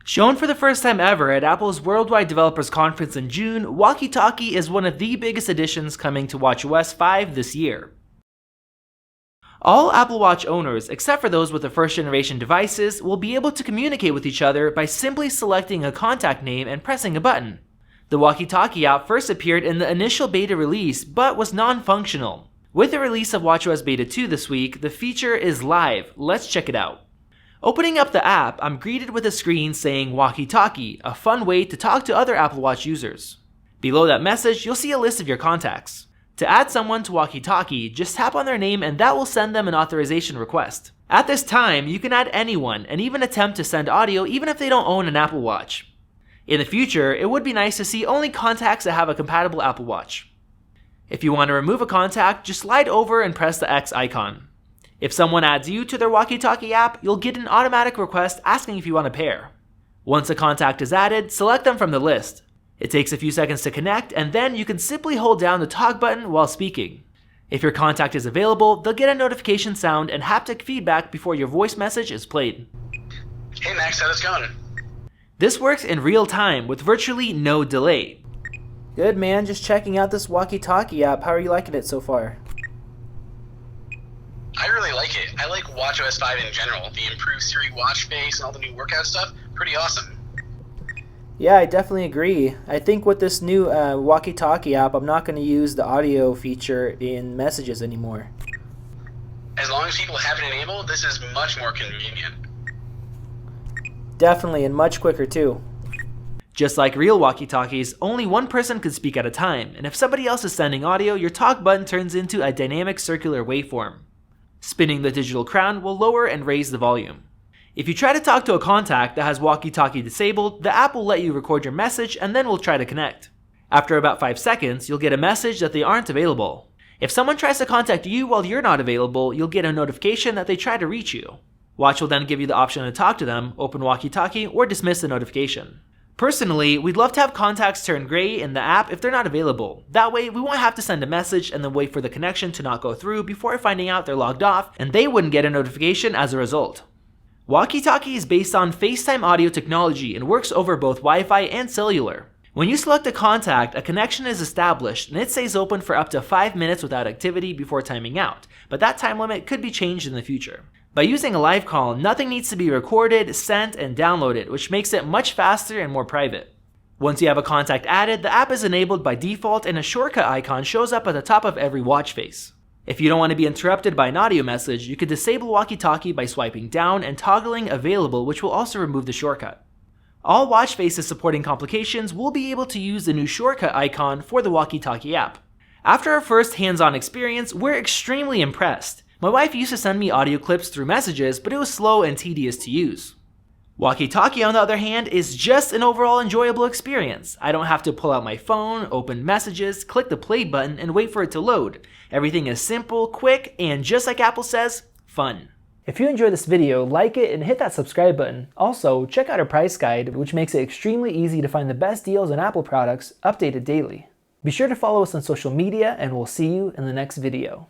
Shown for the first time ever at Apple's Worldwide Developers Conference in June, Walkie-Talkie is one of the biggest additions coming to watchOS 5 this year. All Apple Watch owners, except for those with the first generation devices, will be able to communicate with each other by simply selecting a contact name and pressing a button. The Walkie-Talkie app first appeared in the initial beta release, but was non-functional. With the release of watchOS Beta 2 this week, the feature is live. Let's check it out. Opening up the app, I'm greeted with a screen saying Walkie-Talkie, a fun way to talk to other Apple Watch users. Below that message, you'll see a list of your contacts. To add someone to Walkie-Talkie, just tap on their name and that will send them an authorization request. At this time, you can add anyone and even attempt to send audio even if they don't own an Apple Watch. In the future, it would be nice to see only contacts that have a compatible Apple Watch. If you want to remove a contact, just slide over and press the X icon. If someone adds you to their Walkie-Talkie app, you'll get an automatic request asking if you want to pair. Once a contact is added, select them from the list. It takes a few seconds to connect, and then you can simply hold down the talk button while speaking. If your contact is available, they'll get a notification sound and haptic feedback before your voice message is played. Hey Max, how's it going? This works in real time with virtually no delay. Good man, just checking out this Walkie-Talkie app. How are you liking it so far? I really like it. I like watchOS 5 in general. The improved Siri watch face and all the new workout stuff, pretty awesome. Yeah, I definitely agree. I think with this new Walkie-Talkie app, I'm not going to use the audio feature in messages anymore. As long as people have it enabled, this is much more convenient. Definitely, and much quicker too. Just like real walkie-talkies, only one person can speak at a time, and if somebody else is sending audio, your talk button turns into a dynamic circular waveform. Spinning the digital crown will lower and raise the volume. If you try to talk to a contact that has walkie-talkie disabled, the app will let you record your message and then will try to connect. After about 5 seconds, you'll get a message that they aren't available. If someone tries to contact you while you're not available, you'll get a notification that they tried to reach you. Watch will then give you the option to talk to them, open walkie-talkie, or dismiss the notification. Personally, we'd love to have contacts turn gray in the app if they're not available. That way, we won't have to send a message and then wait for the connection to not go through before finding out they're logged off, and they wouldn't get a notification as a result. Walkie-Talkie is based on FaceTime audio technology and works over both Wi-Fi and cellular. When you select a contact, a connection is established and it stays open for up to 5 minutes without activity before timing out, but that time limit could be changed in the future. By using a live call, nothing needs to be recorded, sent, and downloaded, which makes it much faster and more private. Once you have a contact added, the app is enabled by default and a shortcut icon shows up at the top of every watch face. If you don't want to be interrupted by an audio message, you could disable walkie-talkie by swiping down and toggling available, which will also remove the shortcut. All watch faces supporting complications will be able to use the new shortcut icon for the walkie-talkie app. After our first hands-on experience, we're extremely impressed. My wife used to send me audio clips through messages, but it was slow and tedious to use. Walkie-Talkie, on the other hand, is just an overall enjoyable experience. I don't have to pull out my phone, open messages, click the play button, and wait for it to load. Everything is simple, quick, and just like Apple says, fun. If you enjoyed this video, like it and hit that subscribe button. Also, check out our price guide, which makes it extremely easy to find the best deals on Apple products, updated daily. Be sure to follow us on social media, and we'll see you in the next video.